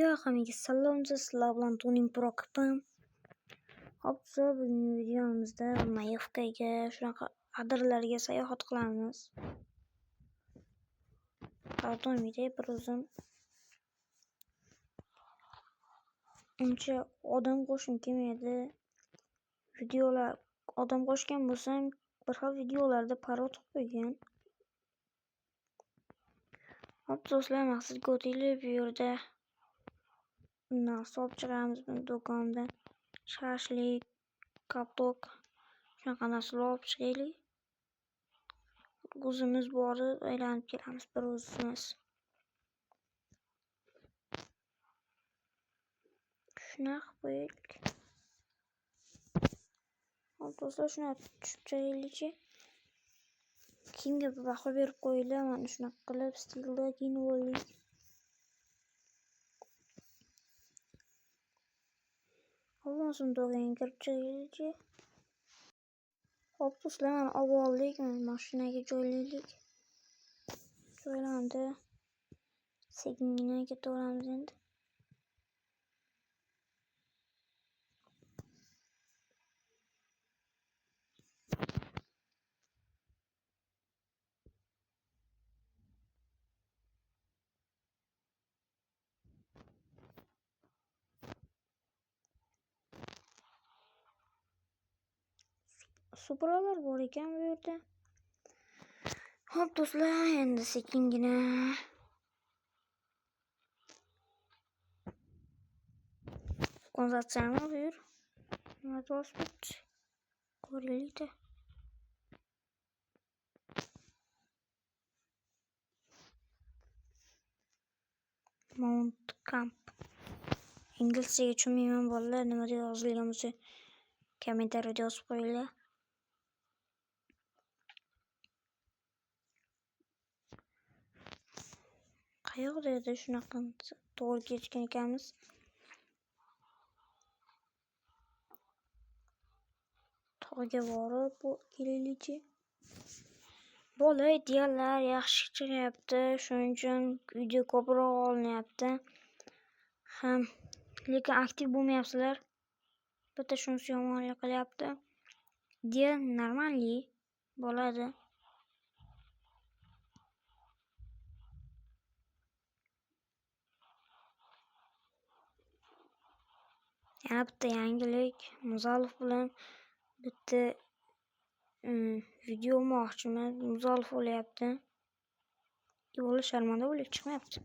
Hammaga salomcha, sizlar bilan To'ning Prokopim. Hopsa bugungi videomizda Mayevkaga shunaqa adirlarga sayohat qilamiz. Avtomobilda bir o'zim uncha odam qo'shim kelmaydi. Videolar odam qo'shgan bo'lsam, bir xil videolarda parod qo'ygan. Do'stlar, maqsadga o'taylik. Bu yerda narsa olib chiqamiz do'konda. Shashlik, katok, shunaqa narsalar olib chiqaylik. O'zimiz borib aylanib kelamiz bir o'zimiz. Shunaqa qo'yaylik. Do'stlar, shunaqa tushib chiqaylikchi. Kiyimga baho berib qo'yinglar. Mana shunaqa qilib stilda kiyinib olaylik. Olmasin do'konga kirib chiqaylikchi. Hop do'stlar, mana olib oldik. Mashinaga joylaylik. Joylandi. Sekingina ketaveramiz endi. Supralar bor ekan bu yerda. Hop do'stlar, endi sekingina konzatsiyani bu yer. Motorsport ko'raylik-da. Mount Camp. İngilizceye tushunmayman bolalar, nima deb yozilgan bo'lsa kommentariyada yozib qo'yinglar. Qayoqda edi shunaqa to'g'ri ketgan ekanmiz. Tog'ga borib kelaylikchi. Bola ideallar yaxshi chiqyapti, shuning uchun video ko'proq olinyapti. Lekin aktiv bo'lmayapsizlar. Bitta shunisi yomonlik qilyapti. Ideal normalli bo'ladi. Yana bitta yangilik, Muzalov bilan bitta video olmoqchiman. Muzalov bo'lyapti. Yo'li sharmanda bo'lib chiqmayapti.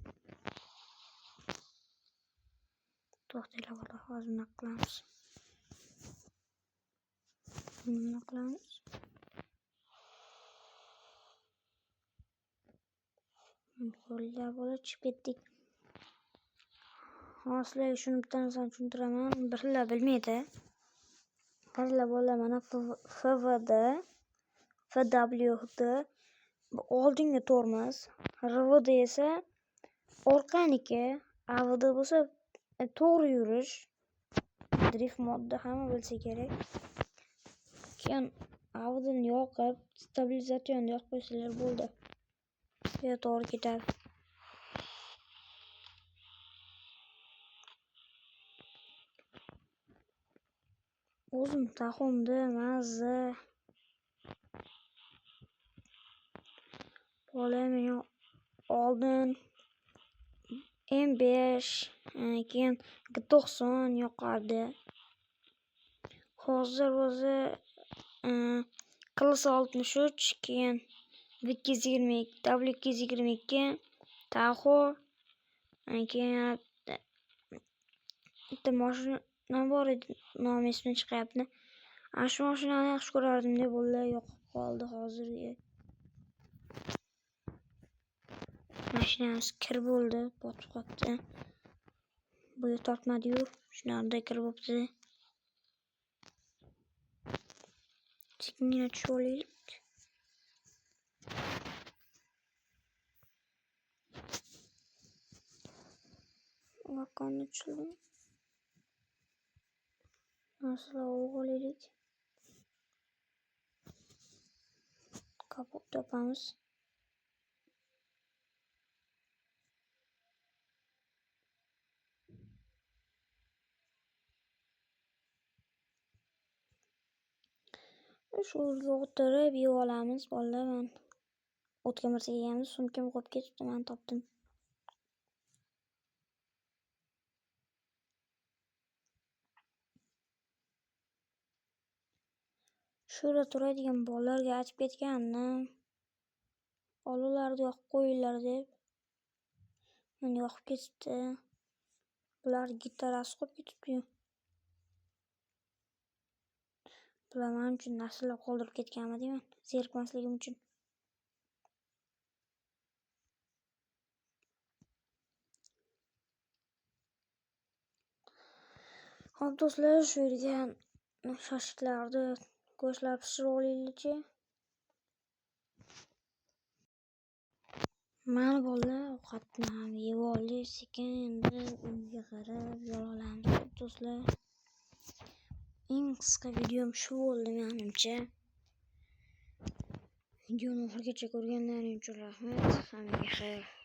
To'xtanglar bola, hozir nima qilamiz? Nima qilamiz? Yo'llar bola chiqib ketdik. Sizlarga shuni bitta narsani tushuntiraman. Birlar bilmaydi. Ba'zilar bolalar mana FVD, FWD oldingi tormoz, RVD esa orqaniki, AVD bo'lsa to'g'ri yurish. Drift modda hamma bilsa kerak. Keyin AVDni yoqib, stabilizatorni yoqib qo'ysalar bo'ldi. Ya to'g'ri ketadi. O'zim taxumda mazza. Bola men oldin M5, keyin G90 yoqardi. Hozir o'zi KLS63, keyin V222, W222, Tahoe, keyin bitta mashina bor edi, nomi ismi chiqyapti. Shu mashinani yaxshi ko'rardim deb bolalar yoqib qoldi hozirga. Mashinamiz kir bo'ldi, botib qoldi. Bo'yi tortmadi-yu, shunaqada kir bo'libdi. Sekingina tushib olaylik. Vakonni tushirdim. Narsalar olib olaylik. Kapot topamiz. Shu yerga o'tirib yeb olamiz bolalar. Men o'tga mirsa yeganmiz, sumkam qolib ketibdi, men topdim. Shu yerda turadigan bolalarga aytib ketgandim. Olovlarni yoqib qo'yinglar deb. Meni yoqib ketibdi. Bular gitarasi qolib ketibdi. Bular men uchun narsalar qoldirib ketganmi deyman, zerikmasligim uchun. Hop do'stlar, shu yerga shashliklarni, go'shtlar pishirib olaylikchi. Mana bolalar, ovqatni ham yeb oldik, sekin endi uyga qarab yo'l olamiz do'stlar. Eng qisqa videom shu bo'ldi menimcha. Videoni oxirigacha ko'rganlaring uchun rahmat. Hammaga xayr.